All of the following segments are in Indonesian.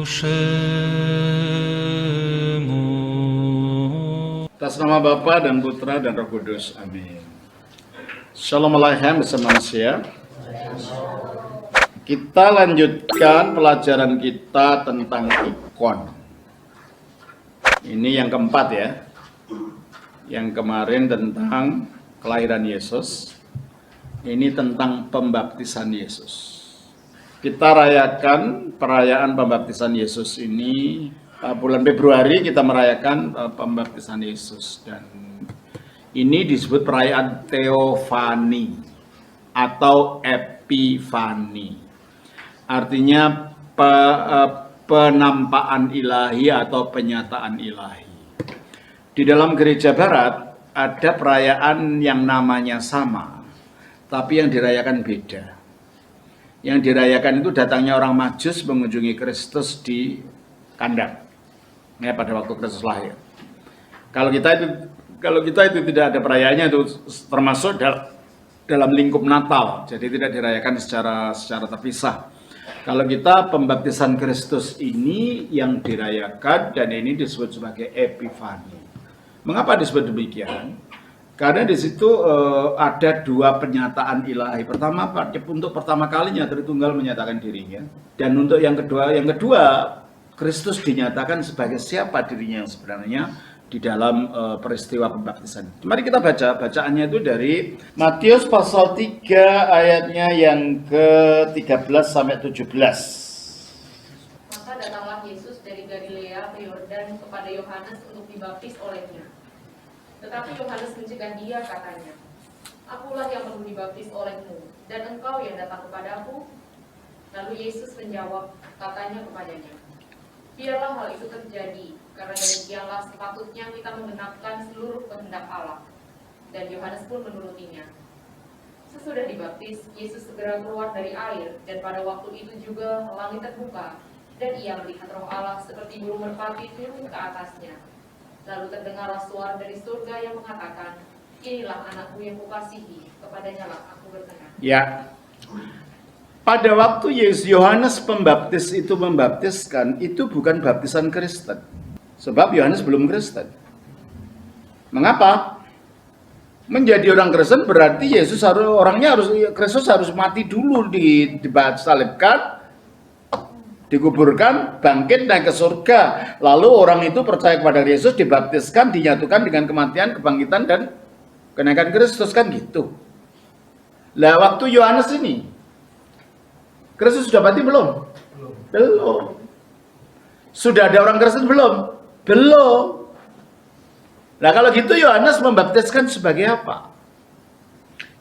Atas nama Bapa dan Putra dan Roh Kudus. Amin. Shalom Aleichem bersama manusia. Kita lanjutkan pelajaran kita tentang ikon. Ini yang keempat ya. Yang kemarin tentang kelahiran Yesus. Ini tentang pembaptisan Yesus. Kita rayakan perayaan pembaptisan Yesus ini. Bulan Februari kita merayakan pembaptisan Yesus. Dan ini disebut perayaan Teofani atau Epifani. Artinya penampakan ilahi atau penyataan ilahi. Di dalam gereja barat ada perayaan yang namanya sama, tapi yang dirayakan beda. Yang dirayakan itu datangnya orang Majus mengunjungi Kristus di kandang, ya, pada waktu Kristus lahir. Kalau kita itu tidak ada perayaannya, itu termasuk dalam lingkup Natal, jadi tidak dirayakan secara terpisah. Kalau kita pembaptisan Kristus ini yang dirayakan, dan ini disebut sebagai Epifani. Mengapa disebut demikian? Karena di situ ada dua penyataan ilahi. Pertama, untuk pertama kalinya Tritunggal menyatakan dirinya, dan untuk yang kedua Kristus dinyatakan sebagai siapa dirinya yang sebenarnya di dalam peristiwa pembaptisan. Mari kita bacaannya itu dari Matius pasal 3 ayatnya yang ke-13 sampai 17. Maka datanglah Yesus dari Galilea ke Yordan kepada Yohanes untuk dibaptis olehnya. Tetapi Yohanes mencegah dia, katanya, "Akulah yang perlu dibaptis olehmu, dan engkau yang datang kepadaku?" Lalu Yesus menjawab, katanya kepadanya, "Biarlah hal itu terjadi, karena demikianlah sepatutnya kita menggenapkan seluruh kehendak Allah." Dan Yohanes pun menurutinya. Sesudah dibaptis, Yesus segera keluar dari air, dan pada waktu itu juga langit terbuka, dan ia melihat Roh Allah seperti burung merpati turun ke atasnya. Lalu terdengarlah suara dari surga yang mengatakan, "Inilah anakku yang kukasihi, kepadanya lah aku berkenan." Ya. Pada waktu Yohanes Pembaptis itu membaptiskan, itu bukan baptisan Kristen. Sebab Yohanes belum Kristen. Mengapa? Menjadi orang Kristen berarti Kristus harus mati dulu, disalibkan, dikuburkan, bangkit, naik ke surga. Lalu orang itu percaya kepada Yesus, dibaptiskan, dinyatukan dengan kematian, kebangkitan, dan kenaikan Kristus, kan gitu. Lah waktu Yohanes ini, Kristus sudah mati belum? Belum. Sudah ada orang Kristen belum? Belum. Nah kalau gitu Yohanes membaptiskan sebagai apa?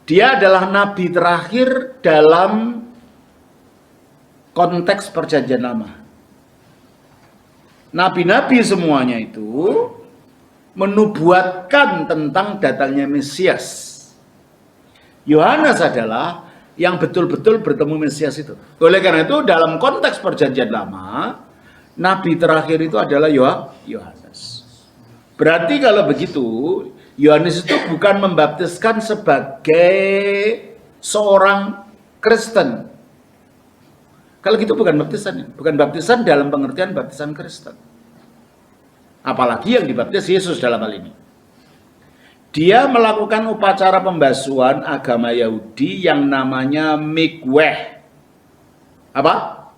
Dia adalah nabi terakhir dalam konteks perjanjian lama. Nabi-nabi semuanya itu menubuatkan tentang datangnya Mesias. Yohanes adalah yang betul-betul bertemu Mesias itu. Oleh karena itu dalam konteks perjanjian lama, nabi terakhir itu adalah Yohanes. Berarti kalau begitu, Yohanes itu bukan membaptiskan sebagai seorang Kristen. Kalau gitu bukan baptisan dalam pengertian baptisan Kristen. Apalagi yang dibaptis Yesus dalam hal ini. Dia melakukan upacara pembasuhan agama Yahudi yang namanya mikweh. Apa?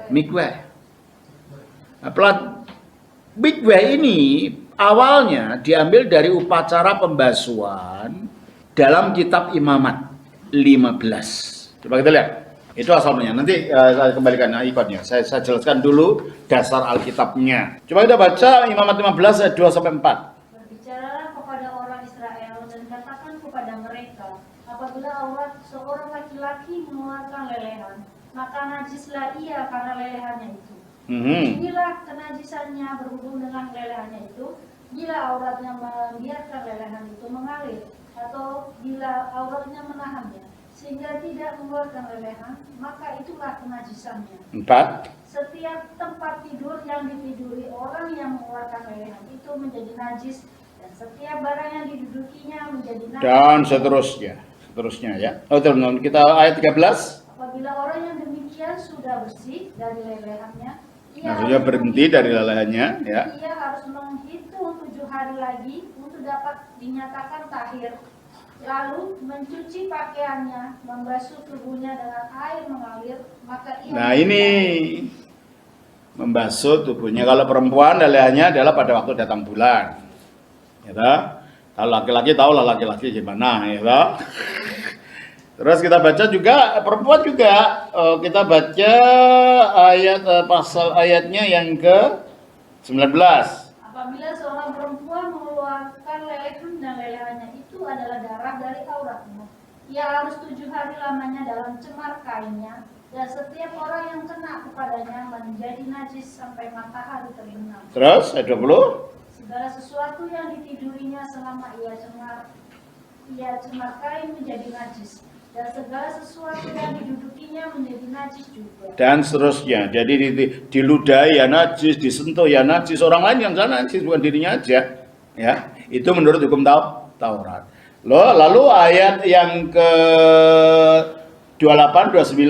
Mikweh. Mikweh ini awalnya diambil dari upacara pembasuhan dalam kitab Imamat 15. Coba kita lihat. Itu asalnya. Nanti saya kembalikan ikonnya. Saya jelaskan dulu dasar Alkitabnya. Coba kita baca Imamat 15 ayat 2 sampai 4. "Berbicaralah kepada orang Israel dan katakan kepada mereka, apabila aurat seorang laki-laki mengeluarkan lelehan, maka najislah ia karena lelehannya itu. Inilah kenajisannya berhubung dengan lelehannya itu, bila auratnya membiarkan lelehan itu mengalir, atau bila auratnya menahannya, sehingga tidak mengeluarkan lelehan, maka itulah kenajisannya. 4. Setiap tempat tidur yang ditiduri orang yang mengeluarkan lelehan itu menjadi najis, dan setiap barang yang didudukinya menjadi najis. Dan seterusnya ya. Oh, kita ayat 13. Apabila orang yang demikian sudah bersih dari lelehannya, Maksudnya berhenti dari lelehannya, ya. Ia harus menghitung 7 hari lagi untuk dapat dinyatakan tahir. Lalu mencuci pakaiannya, membasuh tubuhnya dengan air mengalir, maka ia. Nah ini membasuh tubuhnya. Kalau perempuan lelehannya adalah pada waktu datang bulan, ya toh? Kalau laki-laki tahulah laki-laki gimana, ya toh? Terus kita baca juga perempuan juga, kita baca ayat pasal ayatnya yang ke 19. Apabila seorang perempuan mengeluarkan lelehan dan lelehannya itu adalah darah dari auratnya, ia harus 7 hari lamanya dalam cemar kainnya, dan setiap orang yang kena kepadanya menjadi najis sampai matahari terbenam. Terus ayat 20. Segala sesuatu yang ditidurinya selama ia cemar kain menjadi najis, dan segala sesuatu yang didudukinya menjadi najis juga. Dan seterusnya. Jadi diludahi ya najis, disentuh ya najis, orang lain yang sana najis, bukan dirinya aja. Ya, itu menurut hukum Taurat. Lalu ayat yang ke 28, 29.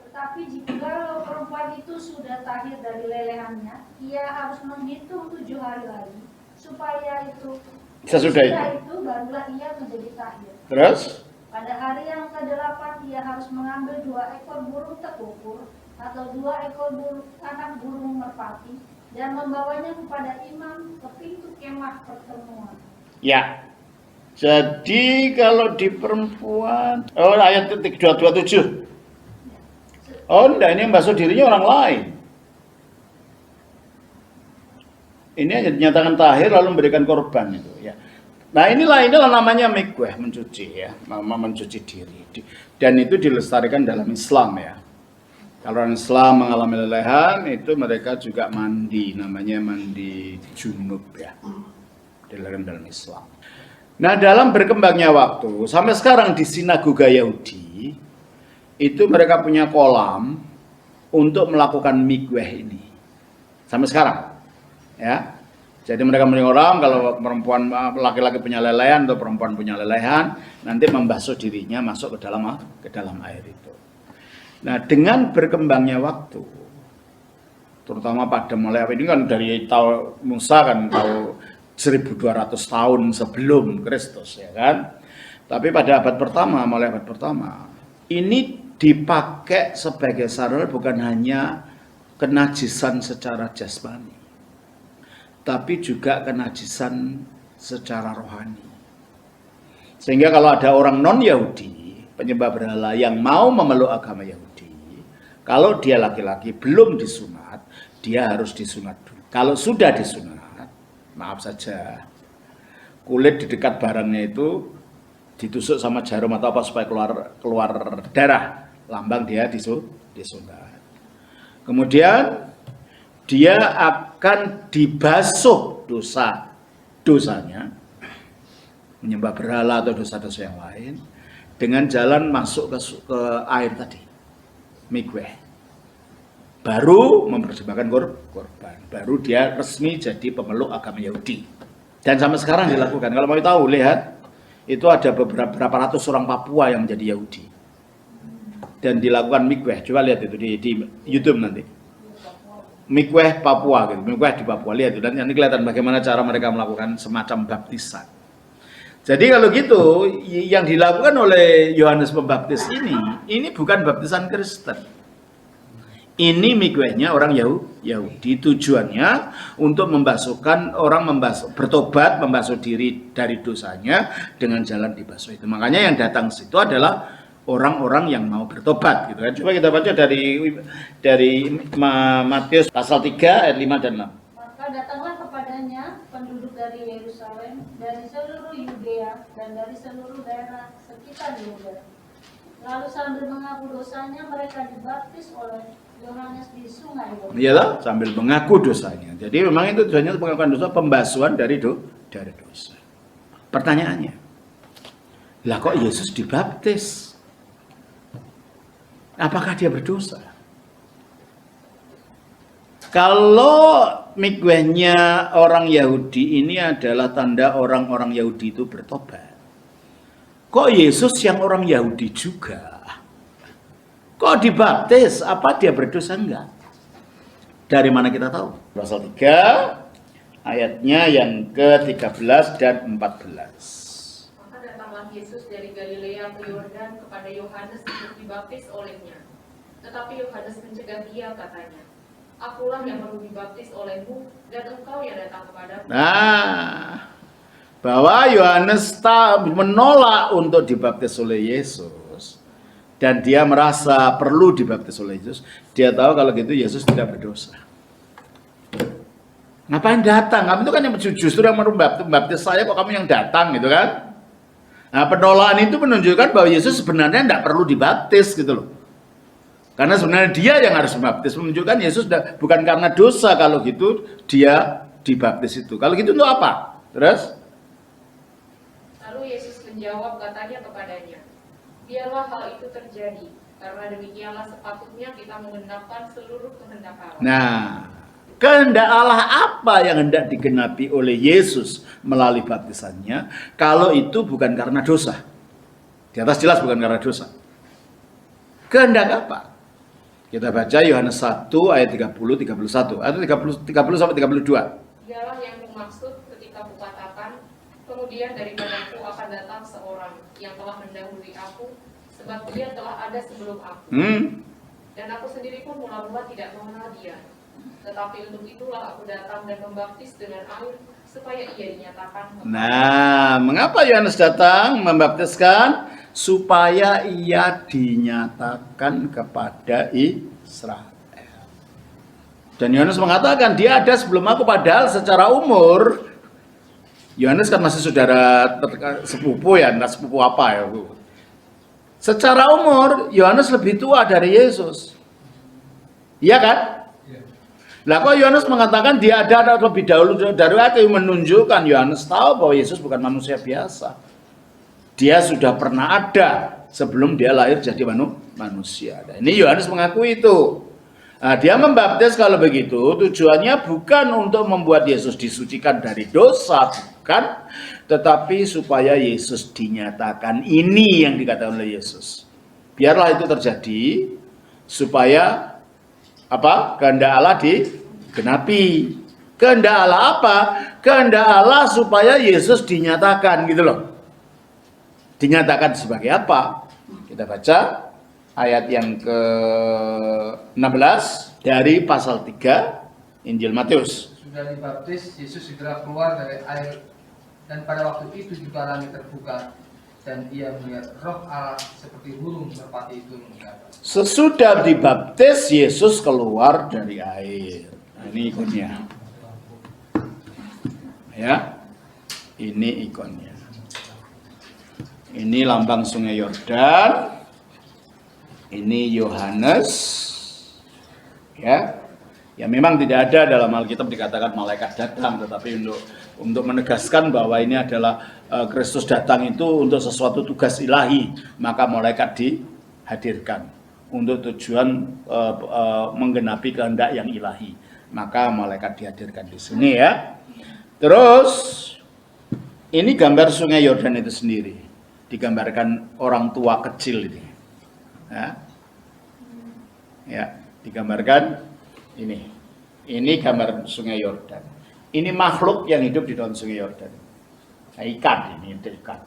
Tetapi jika perempuan itu sudah tahir dari lelehannya, ia harus menghitung 7 hari lagi, supaya itu Sesudah itu barulah ia menjadi tahir. Terus? Pada hari yang ke-8 ia harus mengambil 2 ekor burung tekukur atau 2 ekor anak burung merpati dan membawanya kepada imam ke pintu kemah pertemuan. Ya. Jadi kalau di perempuan, ayat 227. Oh enggak, ini yang basuh dirinya orang lain. Ini hanya dinyatakan tahir lalu memberikan korban itu, ya. Nah inilah namanya mikweh, mencuci, ya, mencuci diri. Dan itu dilestarikan dalam Islam, ya. Kalau orang Islam mengalami lelehan, itu mereka juga mandi, namanya mandi junub, ya. Dilarang dalam Islam. Nah dalam berkembangnya waktu, sampai sekarang di sinagoga Yahudi, itu mereka punya kolam untuk melakukan mikweh ini. Sampai sekarang, ya. Jadi mereka orang kalau perempuan laki-laki punya lelehan atau perempuan punya lelehan, nanti membasuh dirinya masuk ke dalam air itu. Nah, dengan berkembangnya waktu, terutama pada mulai ini kan dari tahun Musa kan tahun 1200 tahun sebelum Kristus, ya kan. Tapi pada mulai abad pertama, ini dipakai sebagai sarana bukan hanya kenajisan secara jasmani, tapi juga kenajisan secara rohani. Sehingga kalau ada orang non-Yahudi, penyembah berhala yang mau memeluk agama Yahudi, kalau dia laki-laki belum disunat, dia harus disunat dulu. Kalau sudah disunat, maaf saja, kulit di dekat barangnya itu ditusuk sama jarum atau apa supaya keluar darah, lambang dia disunat. Kemudian dia akan dibasuh dosanya, menyembah berhala atau dosa-dosa yang lain, dengan jalan masuk ke air tadi, mikweh. Baru mempersembahkan korban, baru dia resmi jadi pemeluk agama Yahudi. Dan sampai sekarang dilakukan. Kalau mau tahu, lihat, itu ada beberapa ratus orang Papua yang menjadi Yahudi. Dan dilakukan mikweh, coba lihat itu di YouTube nanti. Mikweh Papua gitu, mikweh di Papua, lihat itu, dan nanti kelihatan bagaimana cara mereka melakukan semacam baptisan. Jadi kalau gitu, yang dilakukan oleh Yohanes Pembaptis ini bukan baptisan Kristen. Ini mikwehnya orang Yahudi, tujuannya untuk membasuhkan orang bertobat, membasuh diri dari dosanya dengan jalan dibasuh itu. Makanya yang datang situ adalah orang-orang yang mau bertobat gitu kan. Coba kita baca dari Matius pasal 3 ayat 5 dan 6. Maka datanglah kepadanya penduduk dari Yerusalem, dari seluruh Yudea dan dari seluruh daerah sekitar Yordan. Lalu sambil mengaku dosanya mereka dibaptis oleh Yohanes di sungai Yordan. Iyalah, sambil mengaku dosanya. Jadi memang itu tujuannya untuk mengakukan dosa, pembasuhan dari dosa. Pertanyaannya, lah kok Yesus dibaptis? Apakah dia berdosa? Kalau mikwehnya orang Yahudi ini adalah tanda orang-orang Yahudi itu bertobat, kok Yesus yang orang Yahudi juga? Kok dibaptis? Apa dia berdosa? Enggak. Dari mana kita tahu? Pasal 3 ayatnya yang ke-13 dan 14. Maka datanglah Yesus dari Galilea ke Yordan kepada Yohanes untuk dibaptis olehnya. Tetapi Yohanes mencegah dia, katanya, "Akulah yang perlu dibaptis olehmu, dan engkau yang datang kepadaku." Nah, bahwa Yohanes menolak untuk dibaptis oleh Yesus, dan dia merasa perlu dibaptis oleh Yesus. Dia tahu kalau gitu Yesus tidak berdosa. Ngapain datang? Kamu itu kan yang justru yang membaptis saya, kok kamu yang datang gitu kan? Nah, penolakan itu menunjukkan bahwa Yesus sebenarnya tidak perlu dibaptis gitu loh. Karena sebenarnya dia yang harus membaptis, menunjukkan Yesus bukan karena dosa kalau gitu dia dibaptis itu. Kalau gitu untuk apa? Terus? Lalu Yesus menjawab, katanya kepadanya, "Biarlah hal itu terjadi, karena demikianlah sepatutnya kita menggenapkan seluruh kehendak Allah." Nah, kehendak Allah apa yang hendak digenapi oleh Yesus melalui baptisannya, kalau itu bukan karena dosa? Di atas jelas bukan karena dosa. Kehendak apa? Kita baca Yohanes 1 ayat 30, 31. Atau 30 sampai 32. "Dialah yang kumaksud ketika kukatakan, kemudian daripadaku akan datang seorang yang telah mendahului aku, sebab dia telah ada sebelum aku. Dan aku sendiri pun mula-mula tidak mengenal dia. Tetapi untuk itulah aku datang dan membaptis dengan air, supaya ia dinyatakan." Nah, mengapa Yohanes datang membaptiskan? Supaya ia dinyatakan kepada Israel. Dan Yohanes mengatakan, dia ada sebelum aku, padahal secara umur, Yohanes kan masih saudara sepupu ya, entah sepupu apa ya. Secara umur, Yohanes lebih tua dari Yesus. Iya kan? Lah kok Yohanes mengatakan dia ada lebih dahulu dari aku, menunjukkan Yohanes tahu bahwa Yesus bukan manusia biasa. Dia sudah pernah ada sebelum dia lahir jadi manusia. Dan ini Yohanes mengakui itu. Nah, dia membaptis kalau begitu tujuannya bukan untuk membuat Yesus disucikan dari dosa, bukan, tetapi supaya Yesus dinyatakan. Ini yang dikatakan oleh Yesus. Biarlah itu terjadi supaya apa? Kehendak Allah digenapi. Kehendak Allah apa? Kehendak Allah supaya Yesus dinyatakan gitu loh. Dinyatakan sebagai apa? Kita baca ayat yang ke-16 dari pasal 3 Injil Matius. Sudah dibaptis, Yesus segera keluar dari air, dan pada waktu itu juga langit terbuka, dan ia melihat Roh Allah seperti burung merpati itu mendarat. Sesudah dibaptis, Yesus keluar dari air. Nah, ini ikonnya. Ya, ini ikonnya. Ini lambang Sungai Yordan. Ini Yohanes. Ya. Ya memang tidak ada dalam Alkitab dikatakan malaikat datang, tetapi untuk menegaskan bahwa ini adalah Kristus datang itu untuk sesuatu tugas ilahi, maka malaikat dihadirkan untuk tujuan menggenapi kehendak yang ilahi. Maka malaikat dihadirkan di sini ya. Terus ini gambar Sungai Yordan itu sendiri. Digambarkan orang tua kecil ini, ya, digambarkan ini gambar Sungai Yordan. Ini makhluk yang hidup di dalam Sungai Yordan. Nah, ikan ini ikan,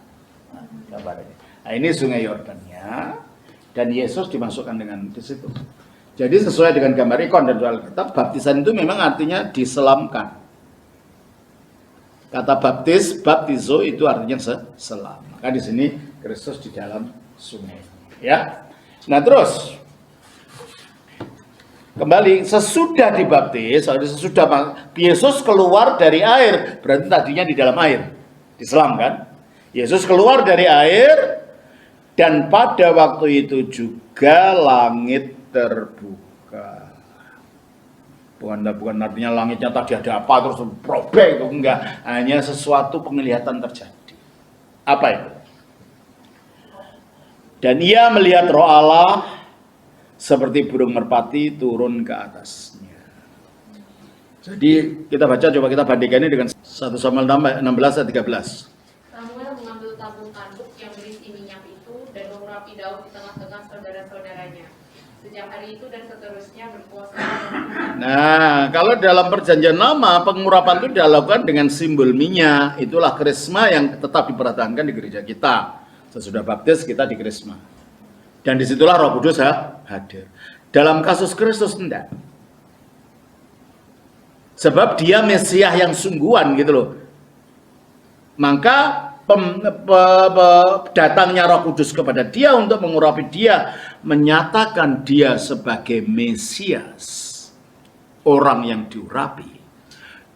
gambarnya. Nah, ini Sungai Yordannya, dan Yesus dimasukkan dengan di situ. Jadi sesuai dengan gambar ikon dan Alkitab, baptisan itu memang artinya diselamkan. Kata baptizo itu artinya selam. Maka di sini Kristus di dalam sungai. Ya. Nah terus kembali sesudah dibaptis, sesudah Yesus keluar dari air, berarti tadinya di dalam air, diselam kan? Yesus keluar dari air, dan pada waktu itu juga langit terbuka. Bukan artinya langitnya tadi ada apa terus robek itu, enggak, hanya sesuatu penglihatan terjadi. Apa itu? Dan ia melihat Roh Allah seperti burung merpati turun ke atasnya. Jadi kita baca, coba kita bandingkan ini dengan 1 Samuel 16 ayat 13. Samuel mengambil tabung tanduk yang berisi minyak itu dan mengurapi Daud di tengah-tengah saudara-saudaranya. Sejak hari itu dan seterusnya berpuasa. Nah, kalau dalam perjanjian lama, pengurapan itu dilakukan dengan simbol minyak. Itulah krisma yang tetap dipertahankan di gereja kita. Sesudah baptis kita di krisma. Dan disitulah Roh Kudus hadir. Dalam kasus Kristus tidak. Sebab dia Mesias yang sungguhan gitu loh. Maka datangnya Roh Kudus kepada dia untuk mengurapi dia, menyatakan dia sebagai Mesias. Orang yang diurapi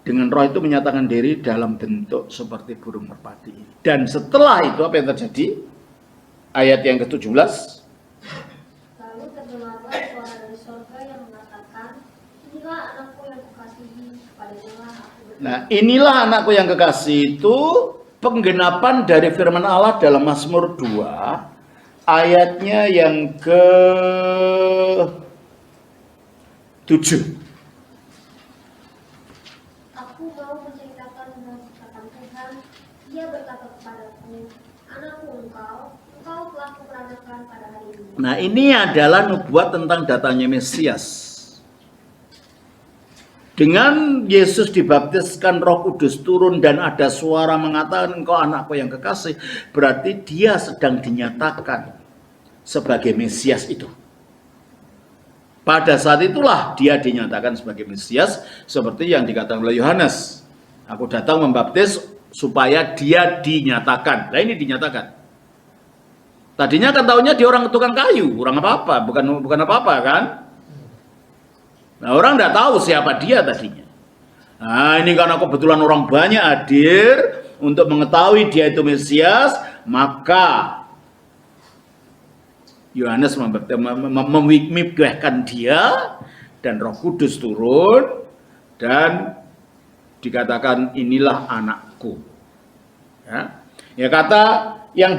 dengan roh itu menyatakan diri dalam bentuk seperti burung merpati. Dan setelah itu apa yang terjadi? Ayat yang ke-17. Lalu terdengarlah suara dari surga yang mengatakan, inilah anakku yang kukasihi, kepadanya aku berkenan. Nah, inilah anakku yang kekasih itu penggenapan dari firman Allah dalam Mazmur 2 ayatnya yang ke-7. Aku mau menceritakan tentang ciptaan Tuhan. Ia berkata kepadaku, anakku engkau telah kuperanakan pada hari ini. Nah, ini adalah nubuat tentang datangnya Mesias. Dengan Yesus dibaptiskan, Roh Kudus turun dan ada suara mengatakan engkau anakku yang kekasih, berarti dia sedang dinyatakan sebagai Mesias itu. Pada saat itulah dia dinyatakan sebagai Mesias, seperti yang dikatakan oleh Yohanes. Aku datang membaptis supaya dia dinyatakan. Nah, ini dinyatakan. Tadinya kan taunya dia orang tukang kayu, orang apa-apa, bukan apa-apa kan? Nah, orang tidak tahu siapa dia tadinya. Nah, ini karena kebetulan orang banyak hadir untuk mengetahui dia itu Mesias, maka Yohanes memikirkan dia dan Roh Kudus turun dan dikatakan inilah anakku. Ya kata yang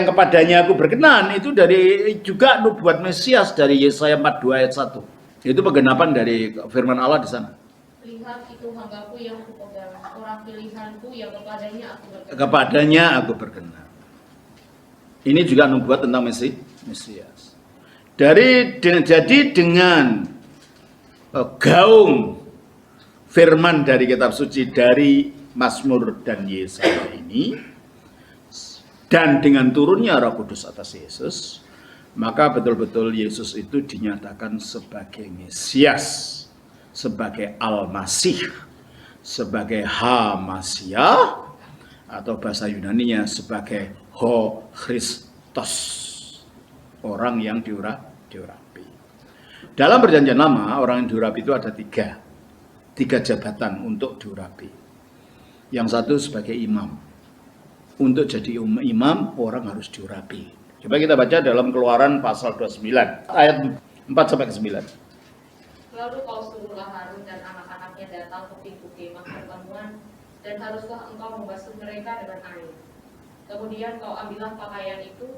kepadanya aku berkenan itu dari juga nubuat Mesias dari Yesaya 42 ayat 1. Itu penggenapan dari firman Allah di sana. Lihat itu hambaku yang kupegang, orang pilihanku yang kepadanya aku berkenan. Kepadanya aku berkenan. Ini juga nubuat tentang Mesias. Jadi dengan gaung firman dari kitab suci dari Mazmur dan Yesaya ini, dan dengan turunnya Roh Kudus atas Yesus, maka betul-betul Yesus itu dinyatakan sebagai Mesias, sebagai Al-Masih, sebagai Ha-Masiah, atau bahasa Yunaninya sebagai Ho Christos, orang yang diurapi. Dalam perjanjian lama, orang yang diurapi itu ada tiga jabatan untuk diurapi. Yang satu sebagai imam. Untuk jadi imam, orang harus diurapi. Coba kita baca dalam Keluaran pasal 29, ayat 4-9. Lalu kau suruhlah Harun dan anak-anaknya datang ke pintu kemah pertemuan, dan haruslah engkau membasuh mereka dengan air. Kemudian kau ambillah pakaian itu,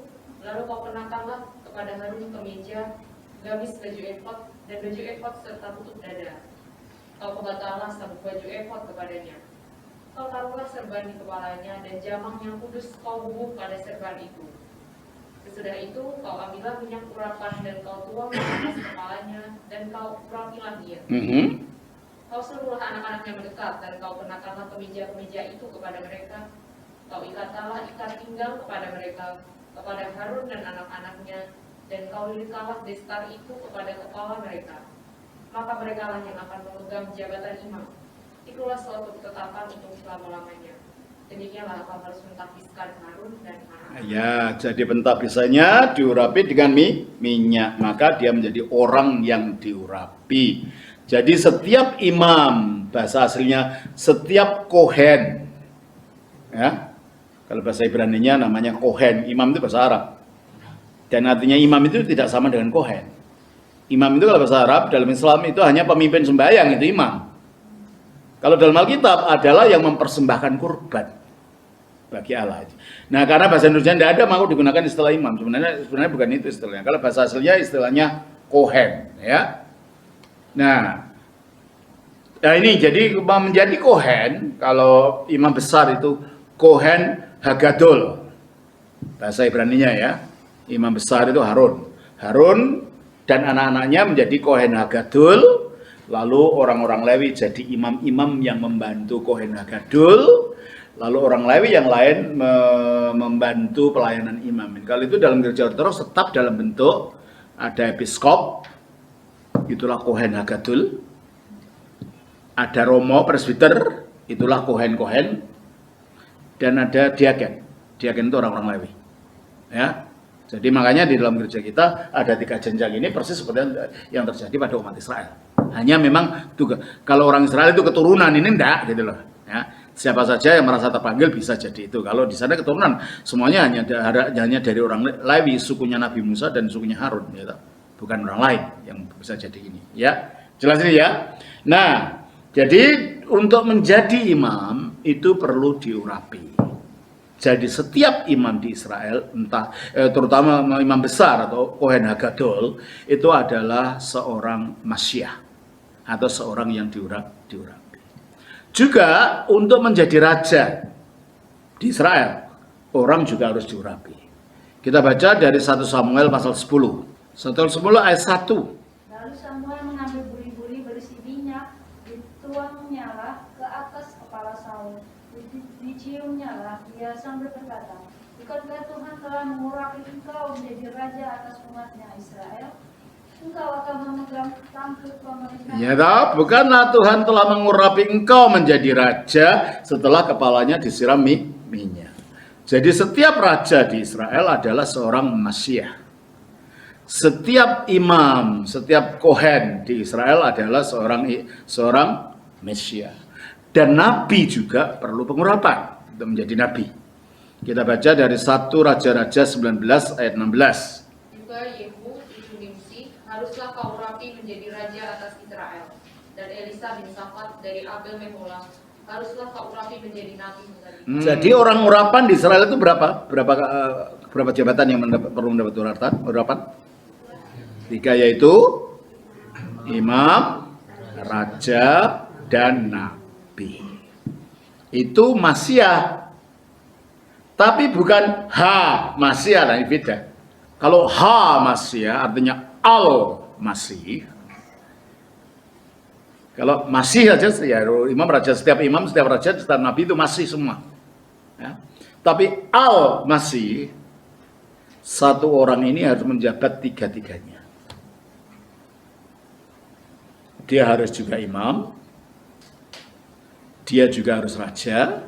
lalu kau kenakanlah kepada Harun kemeja, gamis baju efod, dan baju efod serta tutup dada. Kau kebatallah sabuk baju efod kepadanya. Kau taruhlah serban di kepalanya, dan jamang yang kudus kau bubuh pada serban itu. Sesudah itu kau ambillah minyak urapan dan kau tuang di atas kepalanya, dan kau urapilah dia. Kau suruhlah anak-anaknya mendekat, dan kau kenakanlah kemeja-kemeja itu kepada mereka. Kau ikatkanlah ikat pinggang kepada mereka, kepada Harun dan anak-anaknya, dan kau lilitkanlah destar itu kepada kepala mereka. Maka mereka lah yang akan memegang jabatan imam. Itulah suatu ketetapan untuk selama-lamanya. Demikianlah kau harus mentahbiskan Harun dan anak-anak. Ya, jadi pentahbisannya diurapi dengan minyak, maka dia menjadi orang yang diurapi. Jadi setiap imam, bahasa aslinya setiap kohen, ya, kalau bahasa Ibraninya namanya kohen, imam itu bahasa Arab. Dan artinya imam itu tidak sama dengan kohen. Imam itu kalau bahasa Arab, dalam Islam itu hanya pemimpin sembahyang, itu imam. Kalau dalam Alkitab adalah yang mempersembahkan kurban bagi Allah. Nah, karena bahasa Indonesia tidak ada, maka digunakan istilah imam. Sebenarnya bukan itu istilahnya. Kalau bahasa aslinya istilahnya kohen, ya. Nah ini jadi menjadi kohen, kalau imam besar itu kohen hagadol, bahasa Ibraninya ya. Imam besar itu Harun dan anak-anaknya menjadi kohen hagadol, Lalu orang-orang Lewi jadi imam-imam yang membantu Kohen Hagadol. Lalu orang Lewi yang lain membantu pelayanan imam. Kalau itu dalam gereja Ortodoks tetap dalam bentuk ada episkop, itulah Kohen Hagadol. Ada Romo presbiter, itulah Kohen-Kohen. Dan ada diaken. Diaken itu orang-orang Lewi. Ya. Jadi makanya di dalam gereja kita ada 3 jenjang ini persis seperti yang terjadi pada umat Israel. Hanya memang kalau orang Israel itu keturunan, ini enggak gitu loh. Ya. Siapa saja yang merasa terpanggil bisa jadi itu. Kalau di sana keturunan semuanya hanya dari orang Lewi, sukunya Nabi Musa dan sukunya Harun, gitu. Bukan orang lain yang bisa jadi ini. Ya, jelas ini ya. Nah, jadi untuk menjadi imam itu perlu diurapi. Jadi setiap imam di Israel, terutama imam besar atau Kohen Hagadol, itu adalah seorang Masyiah atau seorang yang diurapi. Juga untuk menjadi raja di Israel, orang juga harus diurapi. Kita baca dari 1 Samuel pasal 10. 1 Samuel ayat 1. Lalu Samuel mengambil buri-buri berisi minyak, dituangnya lah ke atas kepala Saul. Diciumnya lah, dia sambil berkata, bukankah Tuhan telah mengurapi engkau menjadi raja atas umatnya Israel? Engkau akan memegang tampuk pemerintahan. Ya toh, bukanlah Tuhan telah mengurapi engkau menjadi raja setelah kepalanya disiram minyak. Jadi setiap raja di Israel adalah seorang Masyiah. Setiap imam, setiap Kohen di Israel adalah seorang Mesias. Dan Nabi juga perlu pengurapan untuk menjadi Nabi. Kita baca dari 1 Raja-Raja 19 ayat 16. Juga Yehu itu Nimsi haruslah kau urapi menjadi raja atas Israel. Dan Elisa bin Safat dari Abel Meholah haruslah kau urapi menjadi nabi. Jadi orang urapan di Israel itu berapa? Berapa jabatan yang perlu mendapat urapan? 3, yaitu imam, raja, dan nabi. Itu Masyiah. Tapi bukan Masyiah, nah ini beda. Kalau Masyiah artinya Al-Masih. Kalau Masih saja ya imam raja, setiap raja, setiap nabi itu masih semua. Ya. Tapi Al-Masih, satu orang ini harus menjabat 3-tiganya. Dia harus juga imam, dia juga harus raja,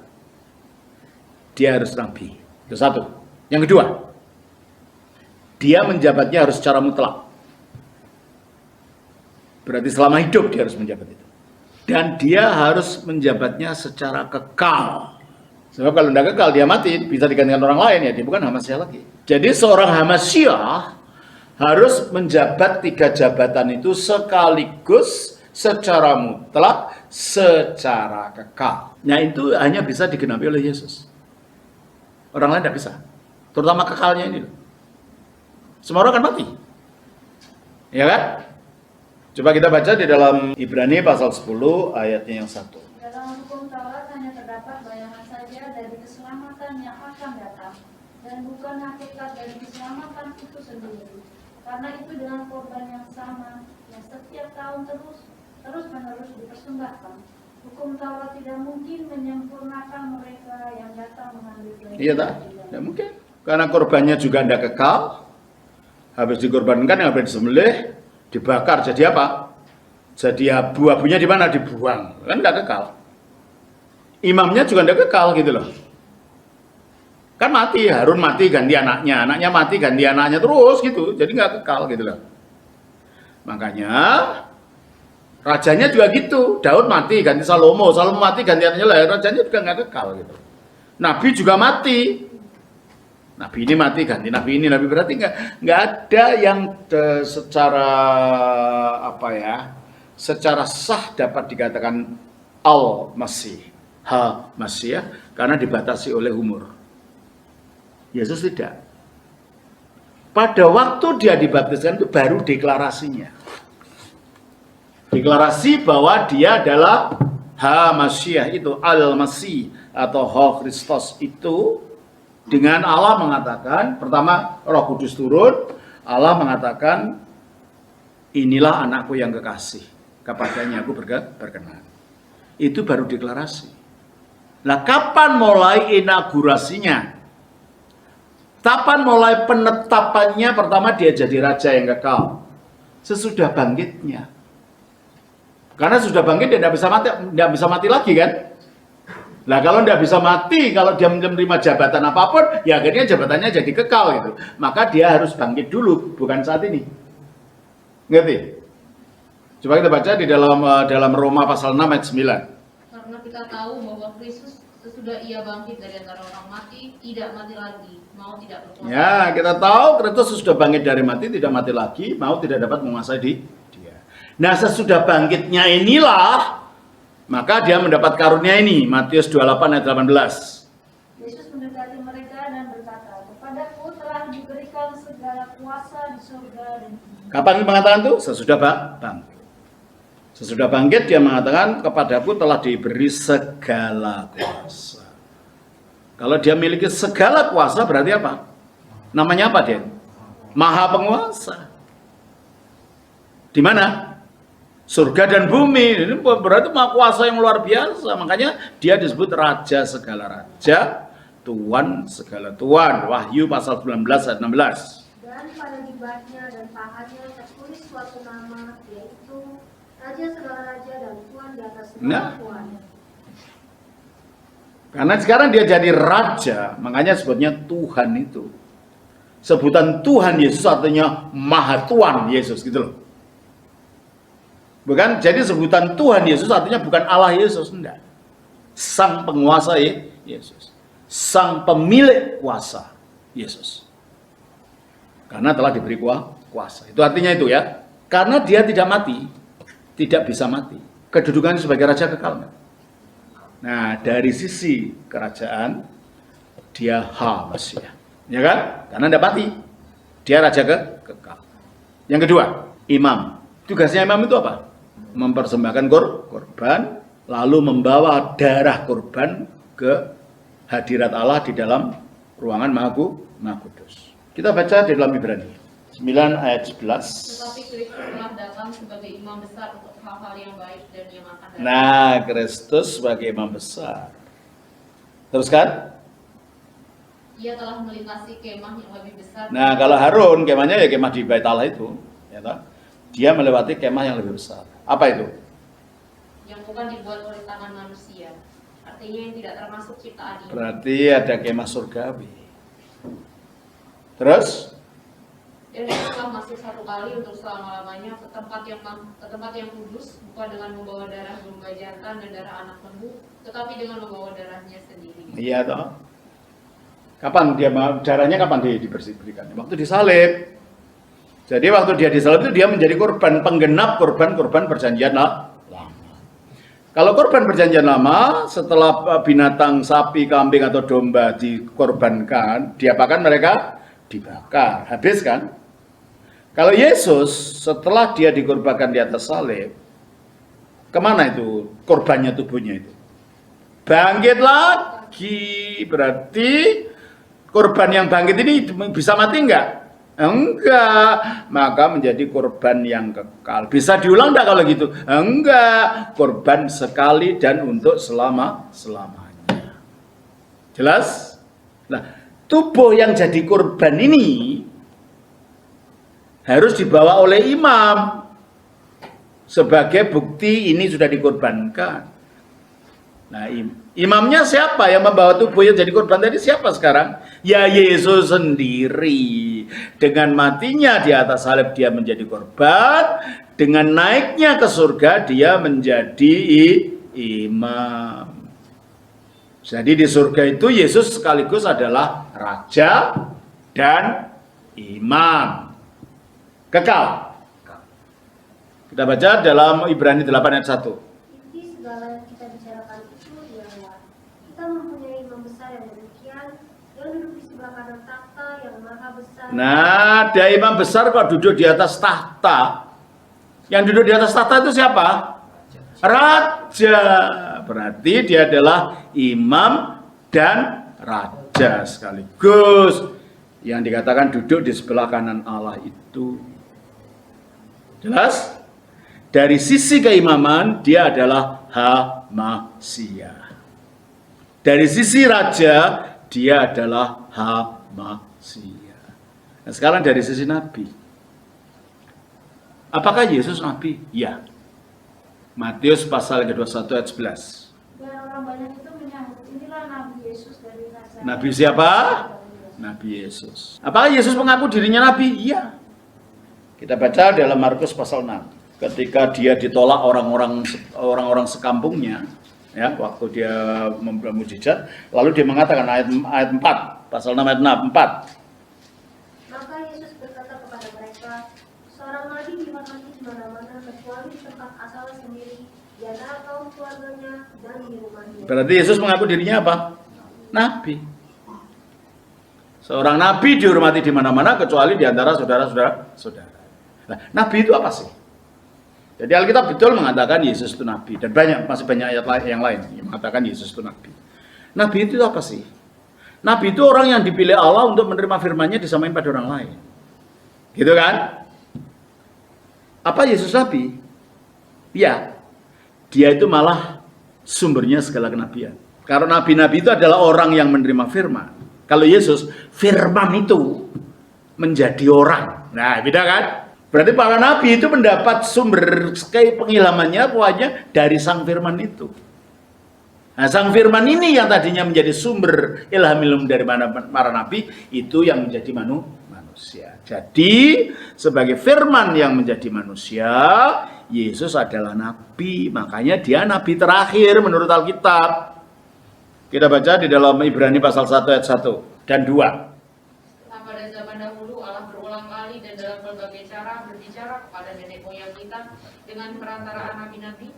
dia harus nabi. Itu satu. Yang kedua, dia menjabatnya harus secara mutlak. Berarti selama hidup dia harus menjabat itu. Dan dia harus menjabatnya secara kekal. Sebab kalau tidak kekal dia mati, bisa digantikan orang lain ya, dia bukan Hamasyiah lagi. Jadi seorang Hamasyiah harus menjabat 3 jabatan itu sekaligus, secara mutlak, secara kekal. Nah itu hanya bisa digenapi oleh Yesus. Orang lain tidak bisa. Terutama kekalnya ini. Semua orang akan mati. Ya kan? Coba kita baca di dalam Ibrani pasal 10 ayatnya yang 1. Dalam hukum Taurat hanya terdapat bayangan saja dari keselamatan yang akan datang, dan bukan hakikat dari keselamatan itu sendiri. Karena itu dengan korban yang sama, yang setiap tahun terus-menerus dipersembahkan, hukum Taurat tidak mungkin menyempurnakan mereka yang datang mengambil bagian. Iya tak? Tidak mungkin. Karena korbannya juga tidak kekal. Habis dikorbankan yang habis disembelih, dibakar jadi apa? Jadi abu-abunya di mana? Dibuang. Kan tidak kekal. Imamnya juga tidak kekal gitu loh. Kan mati, Harun mati ganti anaknya, anaknya mati ganti anaknya terus gitu. Jadi nggak kekal gitu loh. Makanya rajanya juga gitu. Daud mati ganti Salomo, Salomo mati ganti anaknya lah. Rajanya juga nggak kekal gitu. Nabi juga mati. Nabi ini mati ganti nabi ini, nabi berarti nggak ada yang secara apa ya, secara sah dapat dikatakan Al-Masih, Masyiah, karena dibatasi oleh umur. Yesus tidak. Pada waktu dia dibaptiskan itu baru deklarasinya, deklarasi bahwa dia adalah Masyiah itu Al-Masih atau Kristus itu. Dengan Allah mengatakan, pertama Roh Kudus turun, Allah mengatakan, inilah anakku yang kekasih. kepadanya aku berkenan. Itu baru deklarasi. Nah, kapan mulai inaugurasinya? Kapan mulai penetapannya? Pertama dia jadi raja yang kekal. Sesudah bangkitnya. Karena sudah bangkit dia tidak bisa mati lagi kan? Nah, kalau tidak bisa mati, kalau dia menerima jabatan apapun, ya akhirnya jabatannya jadi kekal gitu. Maka dia harus bangkit dulu, bukan saat ini. Ngerti? Coba kita baca di dalam Roma pasal 6 ayat 9. Karena kita tahu bahwa Kristus sesudah ia bangkit dari antara orang mati, tidak mati lagi, mau tidak berkuasa. Ya, kita tahu Kristus sudah bangkit dari mati, tidak mati lagi, mau tidak dapat menguasai dia. Nah, sesudah bangkitnya inilah maka dia mendapat karunia ini, Matius 28 ayat 18. Yesus mendekati mereka dan berkata, kepadaku telah diberikan segala kuasa di surga dan di bumi. Kapan mengatakan itu? Sesudah bangkit. Sesudah bangkit dia mengatakan, kepadaku telah diberi segala kuasa. Kalau dia miliki segala kuasa berarti apa? Namanya apa dia? Maha penguasa. Di mana? Surga dan bumi. Ini berarti maha kuasa yang luar biasa. Makanya dia disebut raja segala raja, tuan segala tuan. Wahyu pasal 19 ayat 16. Dan pada jubahnya dan pahanya tertulis suatu nama, yaitu Raja segala raja dan Tuan di atas segala tuan. Karena sekarang dia jadi raja, makanya sebutnya Tuhan itu. Sebutan Tuhan Yesus artinya Maha Tuan Yesus gitu loh. Bukan, jadi sebutan Tuhan Yesus artinya bukan Allah Yesus, enggak. Sang penguasa Yesus. Sang pemilik kuasa Yesus. Karena telah diberi kuasa. Itu artinya itu ya. Karena dia tidak mati, tidak bisa mati. Kedudukannya sebagai raja kekal. Nah, dari sisi kerajaan dia Mesias. Ya kan? Karena tidak mati. Dia raja kekal. Yang kedua, imam. Tugasnya imam itu apa? Mempersembahkan korban, lalu membawa darah korban ke hadirat Allah di dalam ruangan Maha Kudus. Kita baca di dalam Ibrani 9 ayat 11. Tetapi Kristus telah datang sebagai imam besar untuk hal-hal yang baik dan yang akan datang. Nah, Kristus sebagai imam besar. Teruskan. Ia telah melintasi kemah yang lebih besar. Nah, kalau Harun kemahnya ya kemah di Bait Allah itu, ya toh? Dia melewati kemah yang lebih besar. Apa itu? Yang bukan dibuat oleh tangan manusia. Artinya yang tidak termasuk ciptaan ini. Berarti ada kemah surgawi. Terus? Dan dia telah masuk satu kali untuk selama-lamanya ke tempat yang kudus, bukan dengan membawa darah domba jantan dan darah anak lembu, tetapi dengan membawa darahnya sendiri. Iya toh. Kapan darahnya diberikan? Waktu disalib. Jadi waktu dia disalib itu dia menjadi korban penggenap korban perjanjian lama. Kalau korban perjanjian lama setelah binatang sapi, kambing atau domba dikorbankan, diapakan mereka? Dibakar. Habis kan? Kalau Yesus setelah dia dikorbankan di atas salib, kemana itu korbannya tubuhnya itu? Bangkit lagi. Berarti korban yang bangkit ini bisa mati enggak? Enggak, maka menjadi korban yang kekal. Bisa diulang enggak kalau gitu? Enggak, korban sekali dan untuk selama-selamanya. Jelas? Nah, tubuh yang jadi korban ini harus dibawa oleh imam sebagai bukti ini sudah dikorbankan. Nah, imamnya siapa yang membawa tubuh yang jadi korban tadi? Siapa sekarang? Ya Yesus sendiri. Dengan matinya di atas salib dia menjadi korban, dengan naiknya ke surga dia menjadi imam. Jadi di surga itu Yesus sekaligus adalah raja dan imam. Kekal. Kita baca dalam Ibrani 8 ayat 1. Inti segala yang kita bicarakan itu ialah kita mempunyai imam besar yang demikian, yang duduk di sebelah kanan takhta yang maha besar. Nah, dia imam besar kok duduk di atas tahta. Yang duduk di atas tahta itu siapa? Raja. Berarti dia adalah imam dan raja sekaligus. Yang dikatakan duduk di sebelah kanan Allah itu. Jelas? Dari sisi keimaman, dia adalah Hamasia. Dari sisi raja, dia adalah Hamasia. Nah, sekarang dari sisi nabi. Apakah Yesus nabi? Ya. Matius pasal ke-21 ayat 11. Dan orang banyak itu menyambut, inilah Nabi Yesus dari Nazaret. Nabi siapa? Nabi Yesus. Apakah Yesus mengaku dirinya nabi? Iya. Kita baca dalam Markus pasal 6. Ketika dia ditolak orang-orang sekampungnya, ya, waktu dia membuat mujizat, lalu dia mengatakan ayat 4, pasal 6 ayat 4. Maka Yesus berkata kepada mereka, seorang nabi dihormati di mana-mana kecuali di tempat asalnya sendiri, di antara kaum keluarganya dan di rumahnya. Berarti Yesus mengaku dirinya apa? Nabi. Seorang nabi dihormati di mana-mana kecuali di antara saudara-saudara. Nah, nabi itu apa sih? Jadi Alkitab betul mengatakan Yesus itu nabi, dan masih banyak ayat yang lain yang mengatakan Yesus itu nabi. Nabi itu apa sih? Nabi itu orang yang dipilih Allah untuk menerima firman-Nya disampaikan pada orang lain. Gitu kan? Apa Yesus nabi? Ya. Dia itu malah sumbernya segala kenabian. Karena nabi-nabi itu adalah orang yang menerima firman. Kalau Yesus, firman itu menjadi orang. Nah, beda kan? Berarti para nabi itu mendapat sumber pengilhamannya pokoknya dari sang firman itu. Nah, sang firman ini yang tadinya menjadi sumber ilham dari para nabi, itu yang menjadi manusia. Jadi, sebagai firman yang menjadi manusia, Yesus adalah nabi. Makanya dia nabi terakhir menurut Alkitab. Kita baca di dalam Ibrani pasal 1 ayat 1 dan 2. Pada zaman dahulu Allah berulang kali dan dalam berbagai cara berbicara kepada nenek moyang kita dengan perantaraan nabi-nabi.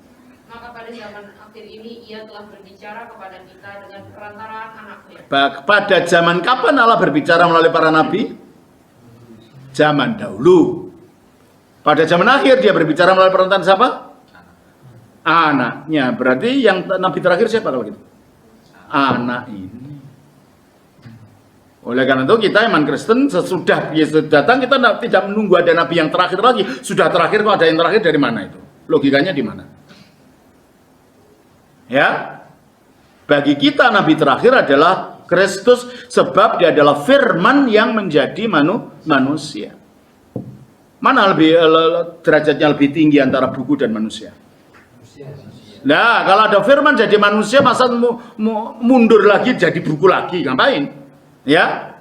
Maka pada zaman akhir ini ia telah berbicara kepada kita dengan perantaraan anaknya. Pada zaman kapan Allah berbicara melalui para nabi? Zaman dahulu. Pada zaman akhir dia berbicara melalui perantaraan siapa? Anaknya. Berarti yang nabi terakhir siapa kalau gitu? Anak ini. Oleh karena itu kita iman Kristen sesudah Yesus datang kita tidak menunggu ada nabi yang terakhir lagi. Sudah terakhir kok ada yang terakhir dari mana itu? Logikanya di mana? Ya. Bagi kita nabi terakhir adalah Kristus sebab dia adalah firman yang menjadi manusia. Mana lebih derajatnya lebih tinggi antara buku dan manusia? Nah, kalau ada firman jadi manusia masa mundur lagi jadi buku lagi, ngapain? Ya,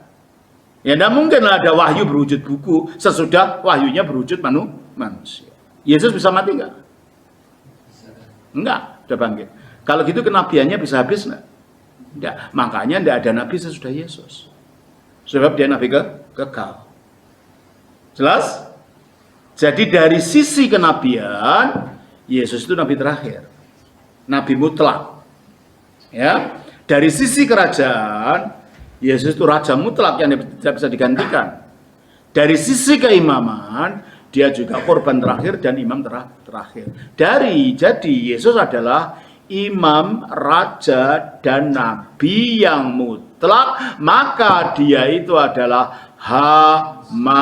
tidak mungkin lah ada wahyu berwujud buku sesudah wahyunya berwujud manusia. Yesus bisa mati nggak? Enggak, sudah bangkit. Kalau gitu kenabiannya bisa habis nggak? Enggak. Makanya tidak ada nabi sesudah Yesus. Sebab dia nabi kekal. Jelas? Jadi dari sisi kenabian, Yesus itu nabi terakhir. Nabi mutlak. Ya. Dari sisi kerajaan, Yesus itu raja mutlak yang tidak bisa digantikan. Dari sisi keimaman, dia juga korban terakhir dan imam terakhir. Jadi Yesus adalah imam, raja, dan nabi yang mutlak, maka dia itu adalah Hamasiyah.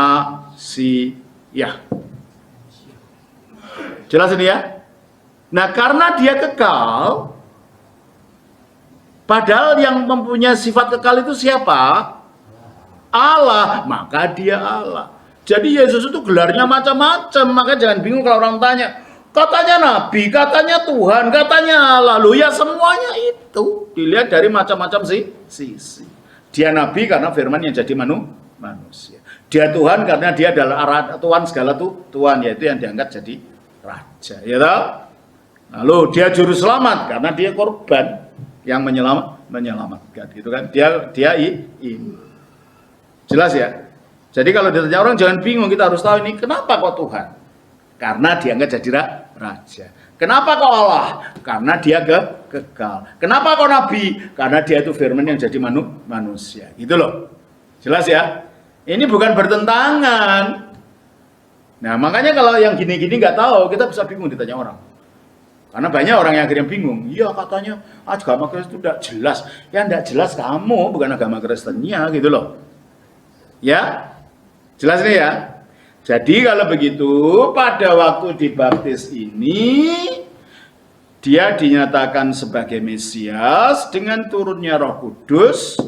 Jelas ini ya? Nah, karena dia kekal, padahal yang mempunyai sifat kekal itu siapa? Allah, maka dia Allah. Jadi Yesus itu gelarnya macam-macam, maka jangan bingung kalau orang tanya, katanya nabi, katanya Tuhan, katanya Allah. Loh ya semuanya itu dilihat dari macam-macam sisi. Dia nabi karena firman yang jadi manusia. Dia Tuhan karena dia adalah Tuhan segala Tuhan, yaitu yang diangkat jadi raja. Ya tahu? Lalu dia juru selamat karena dia korban yang menyelamatkan, gitu kan? Dia jelas ya. Jadi kalau ditanya orang jangan bingung, kita harus tahu ini kenapa kok Tuhan? Karena diangkat jadi raja. Kenapa kok Allah? Karena dia kekal. Kenapa kok nabi? Karena dia itu firman yang jadi manusia. Gitu loh. Jelas ya? Ini bukan bertentangan. Nah, makanya kalau yang gini-gini nggak tahu, kita bisa bingung ditanya orang. Karena banyak orang yang akhirnya bingung. Iya katanya agama Kristen itu tidak jelas. Ya tidak jelas kamu, bukan agama Kristennya gitu loh. Ya, jelas ini ya. Jadi kalau begitu pada waktu dibaptis ini dia dinyatakan sebagai Mesias dengan turunnya Roh Kudus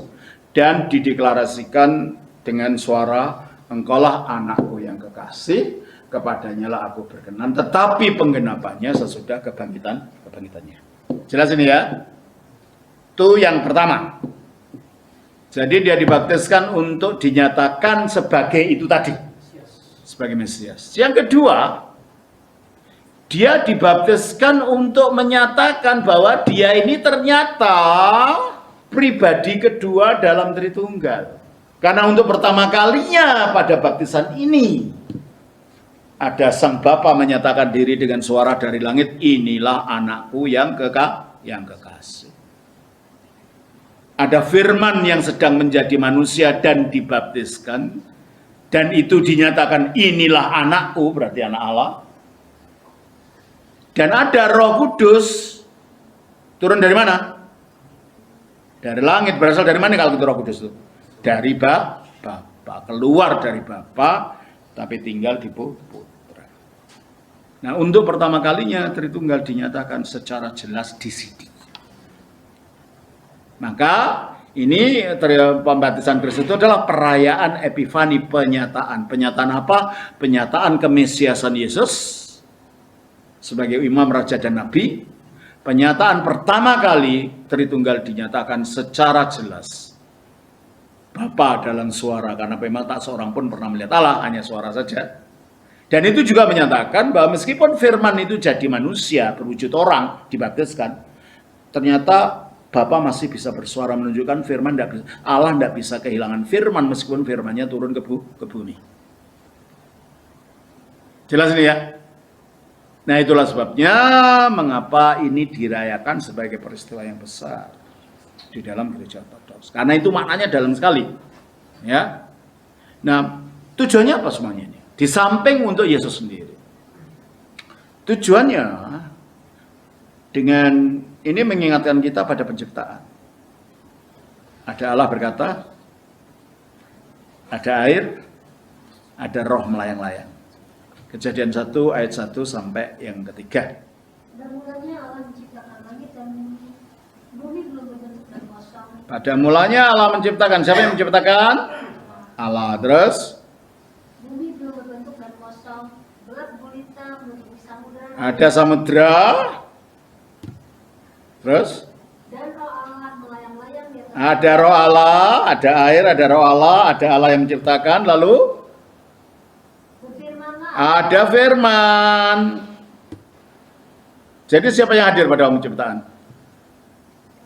dan dideklarasikan dengan suara, engkaulah anakku yang kekasih, kepadanya lah aku berkenan. Tetapi penggenapannya sesudah kebangkitannya. Jelas ini ya? Itu yang pertama. Jadi dia dibaptiskan untuk dinyatakan sebagai itu tadi, sebagai Mesias. Yang kedua, dia dibaptiskan untuk menyatakan bahwa dia ini ternyata pribadi kedua dalam Tritunggal. Karena untuk pertama kalinya pada baptisan ini ada Sang Bapa menyatakan diri dengan suara dari langit, inilah anakku yang kekasih. Ada firman yang sedang menjadi manusia dan dibaptiskan, dan itu dinyatakan inilah anakku, berarti anak Allah. Dan ada Roh Kudus turun dari mana? Dari langit. Berasal dari mana kalau itu Roh Kudus itu? Dari Bapa, keluar dari Bapa, tapi tinggal di Putra. Nah, untuk pertama kalinya Tritunggal dinyatakan secara jelas di sini. Maka ini pembaptisan Kristus itu adalah perayaan Epifani, penyataan. Penyataan apa? Penyataan kemesiasan Yesus sebagai imam, raja, dan nabi. Penyataan pertama kali Tritunggal dinyatakan secara jelas. Bapa dalam suara, karena memang tak seorang pun pernah melihat Allah, hanya suara saja. Dan itu juga menyatakan bahwa meskipun firman itu jadi manusia, berwujud orang, dibaptiskan, ternyata Bapa masih bisa bersuara, menunjukkan firman Allah tidak bisa kehilangan firman meskipun firmannya turun ke bumi. Jelas ini ya? Nah, itulah sebabnya mengapa ini dirayakan sebagai peristiwa yang besar di dalam gereja Ortodoks. Karena itu maknanya dalam sekali. Ya. Nah, tujuannya apa semuanya ini? Di samping untuk Yesus sendiri. Tujuannya dengan ini mengingatkan kita pada penciptaan. Ada Allah berkata, ada air, ada roh melayang-layang. Kejadian 1 ayat 1 sampai yang ketiga. Pada mulanya Allah menciptakan langit dan bumi. Bumi belum berbentuk dan kosong. Pada mulanya Allah menciptakan. Siapa yang menciptakan? Allah. Terus? Bumi belum berbentuk dan kosong. Gelap gulita menutupi samudera. Ada samudera. Terus? Dan roh Allah melayang-layang di atas. Ada roh Allah, ada air, ada roh Allah, ada Allah yang menciptakan. Lalu? Berfirmanlah. Ada firman. Jadi siapa yang hadir pada waktu penciptaan?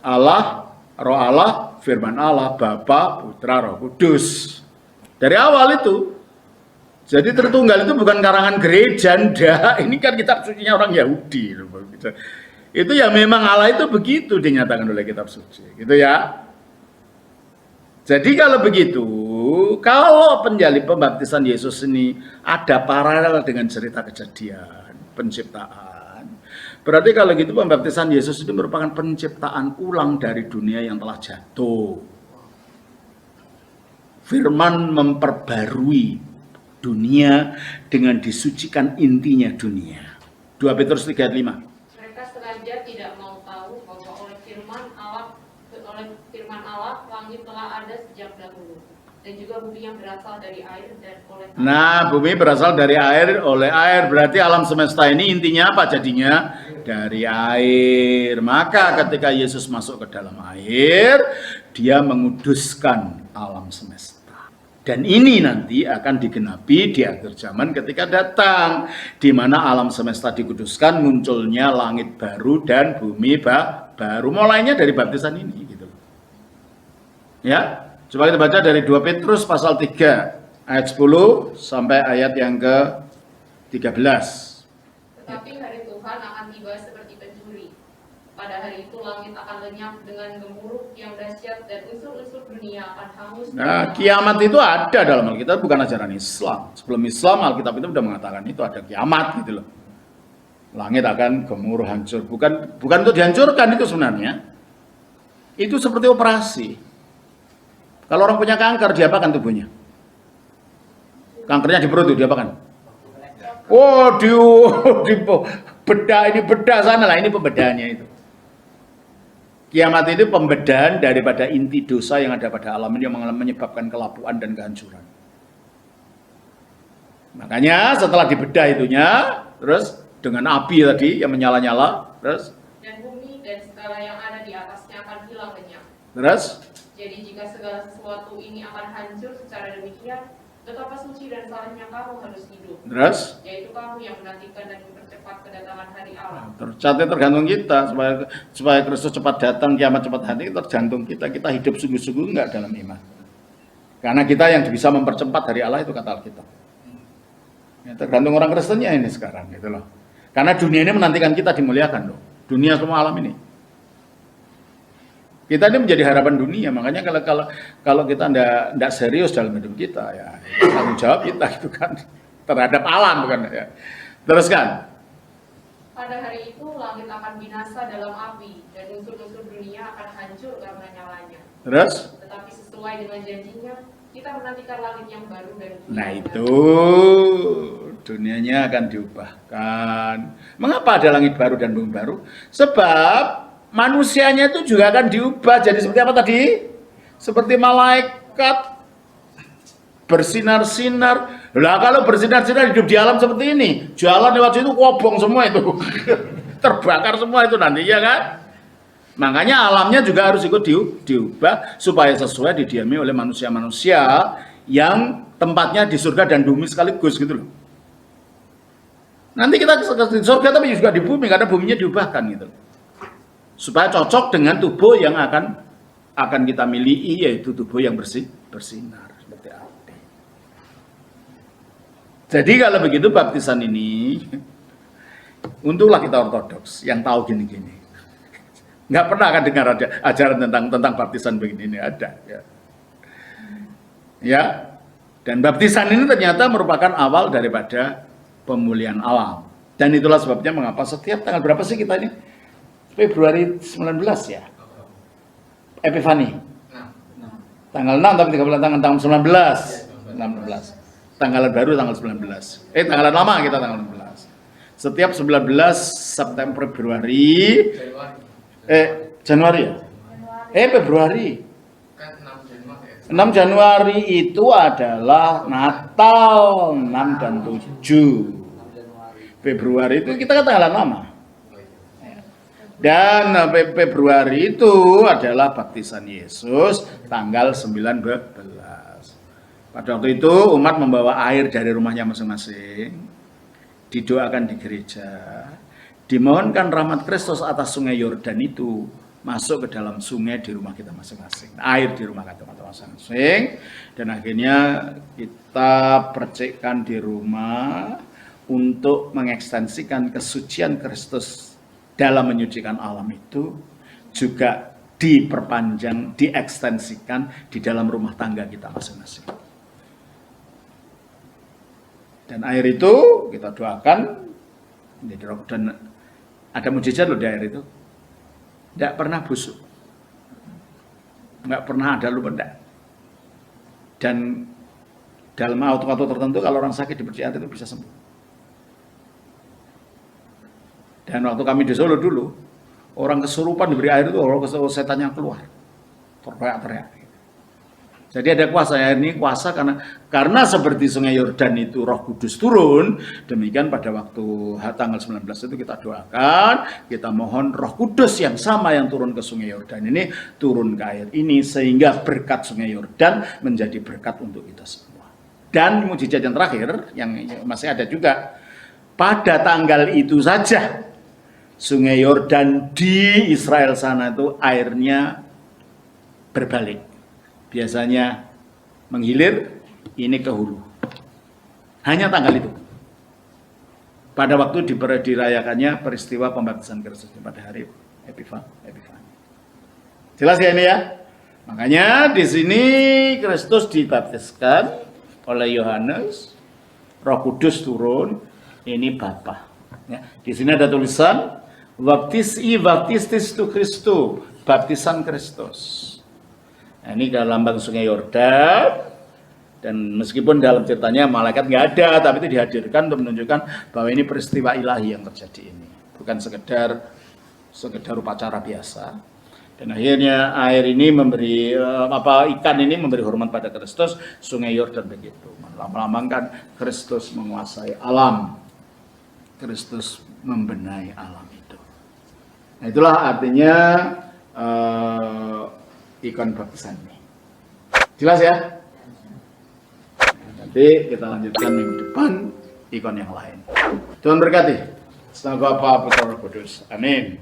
Allah, roh Allah, firman Allah, Bapa, Putra, Roh Kudus. Dari awal itu. Jadi Tritunggal itu bukan karangan gereja, ndak. Ini kan kitab sucinya orang Yahudi. Itu ya memang Allah itu begitu dinyatakan oleh kitab suci. Gitu ya. Jadi kalau begitu, kalau pembaptisan Yesus ini ada paralel dengan cerita kejadian, penciptaan. Berarti kalau gitu pembaptisan Yesus itu merupakan penciptaan ulang dari dunia yang telah jatuh. Firman memperbarui dunia dengan disucikan intinya dunia. 2 Petrus 3 ayat 5. Mereka sengaja tidak mau tahu bahwa oleh firman Allah langit telah ada sejak dahulu, dan juga bumi yang berasal dari air dan oleh tanah. Nah, bumi berasal dari air, oleh air. Berarti alam semesta ini intinya apa jadinya? Dari air. Maka ketika Yesus masuk ke dalam air, dia menguduskan alam semesta. Dan ini nanti akan digenapi di akhir zaman ketika datang, di mana alam semesta dikuduskan, munculnya langit baru dan bumi baru. Mulainya dari baptisan ini, gitu. Ya, coba kita baca dari 2 Petrus pasal 3 ayat 10 sampai ayat yang ke-13. Tetapi hari Tuhan akan tiba seperti pencuri. Pada hari itu langit akan lenyap dengan gemuruh yang dahsyat dan unsur-unsur dunia akan hangus. Nah, kiamat itu ada dalam Alkitab, bukan ajaran Islam. Sebelum Islam, Alkitab itu sudah mengatakan itu ada kiamat gitu loh. Langit akan gemuruh, hancur. Bukan untuk dihancurkan itu sebenarnya. Itu seperti operasi. Kalau orang punya kanker, diapakan tubuhnya? Kankernya di perut itu diapakan? Oh, di bedah, ini bedah sana lah, ini pembedahannya itu. Kiamat itu pembedahan daripada inti dosa yang ada pada alam ini yang menyebabkan kelapuan dan kehancuran. Makanya setelah dibedah itunya, terus dengan api tadi yang menyala-nyala, terus Dan bumi dan segala yang ada di atasnya akan hilang lenyap. terus Jadi jika segala sesuatu ini akan hancur secara demikian, betapa suci dan salehnya kamu harus hidup. terus Yaitu kamu yang menantikan dan mempercepat kedatangan hari Allah. tergantung kita supaya Kristus cepat datang, kiamat cepat datang, itu tergantung kita hidup sungguh-sungguh enggak dalam iman. Karena kita yang bisa mempercepat hari Allah itu kata Alkitab. Ya, tergantung orang Kristennya ini sekarang gitu loh. Karena dunia ini menantikan kita dimuliakan loh. Dunia semua alam ini. Kita ini menjadi harapan dunia, makanya kalau kita enggak serius dalam hidup kita ya tanggung jawab kita gitu kan terhadap alam bukan ya. Teruskan. Pada hari itu langit akan binasa dalam api dan unsur-unsur dunia akan hancur karena nyalanya. Terus Tetapi sesuai dengan janjinya, kita menantikan langit yang baru dan bumi nah yang itu dunianya akan diubahkan. Mengapa ada langit baru dan bumi baru? Sebab manusianya itu juga akan diubah jadi seperti apa tadi? Seperti malaikat bersinar-sinar. Lah kalau bersinar-sinar hidup di alam seperti ini, jalan lewat situ kobong semua itu. Terbakar semua itu nanti ya kan? Makanya alamnya juga harus ikut diubah supaya sesuai didiami oleh manusia-manusia yang tempatnya di surga dan bumi sekaligus gitu loh. Nanti kita di surga tapi juga di bumi karena buminya diubahkan gitu loh. Supaya cocok dengan tubuh yang akan kita miliki, yaitu tubuh yang bersinar seperti api. Jadi kalau begitu baptisan ini untunglah kita ortodoks yang tahu gini-gini. Nggak pernah akan dengar ada ajaran tentang baptisan begini ini ada ya. Ya. Dan baptisan ini ternyata merupakan awal daripada pemulihan alam. Dan itulah sebabnya mengapa setiap tanggal berapa sih kita ini? Februari 19 ya. Epifani. Tanggal 6 tapi 13 tanggal 19. 16. Tanggalan baru tanggal 19. Tanggalan lama kita tanggal 16. Setiap 19 September Februari Januari ya? Februari. 6 Januari itu adalah Natal 6 dan 7. Februari itu kita kan tanggalan lama. Dan Februari itu adalah baptisan Yesus tanggal 19. Pada waktu itu umat membawa air dari rumahnya masing-masing, didoakan di gereja, dimohonkan rahmat Kristus atas sungai Yordan itu masuk ke dalam sungai di rumah kita masing-masing, air di rumah kita masing-masing, dan akhirnya kita percikkan di rumah untuk mengekstensikan kesucian Kristus dalam menyucikan alam itu juga diperpanjang, diekstensikan di dalam rumah tangga kita masing-masing. Dan air itu kita doakan menjadi roh, dan ada mujizat loh di air itu. Tidak pernah busuk. Nggak pernah ada lupa, enggak. Dan dalam waktu tertentu kalau orang sakit dipercaya itu bisa sembuh. Dan waktu kami di Solo dulu, orang kesurupan diberi air itu, orang setannya keluar, teriak-teriak. Jadi ada kuasa, air ini kuasa karena seperti sungai Yordan itu Roh Kudus turun, demikian pada waktu tanggal 19 itu kita doakan, kita mohon Roh Kudus yang sama yang turun ke sungai Yordan ini turun ke air ini sehingga berkat sungai Yordan menjadi berkat untuk kita semua. Dan mujizat yang terakhir yang masih ada juga, pada tanggal itu saja sungai Yordan di Israel sana itu airnya berbalik. Biasanya menghilir, ini ke hulu. Hanya tanggal itu. Pada waktu dirayakannya peristiwa pembaptisan Kristus pada hari Epifani. Jelas ya ini ya? Makanya di sini Kristus dibaptiskan oleh Yohanes, Roh Kudus turun, ini Bapa. Ya, di sini ada tulisan baptistis tu Christu, baptisan Kristus. Nah, ini dalam lambang sungai Yordan, Dan meskipun dalam ceritanya malaikat nggak ada, tapi itu dihadirkan untuk menunjukkan bahwa ini peristiwa ilahi yang terjadi ini, bukan sekedar upacara biasa. Dan akhirnya air ini memberi ikan ini memberi hormat pada Kristus, sungai Yordan begitu, melambangkan Kristus menguasai alam, Kristus membenahi alam itu. Nah, itulah artinya ikon baptisan ini. Jelas ya? Nanti kita lanjutkan minggu depan ikon yang lain. Tuhan berkati. Semoga Bapa, Putra, Roh Kudus. Amin.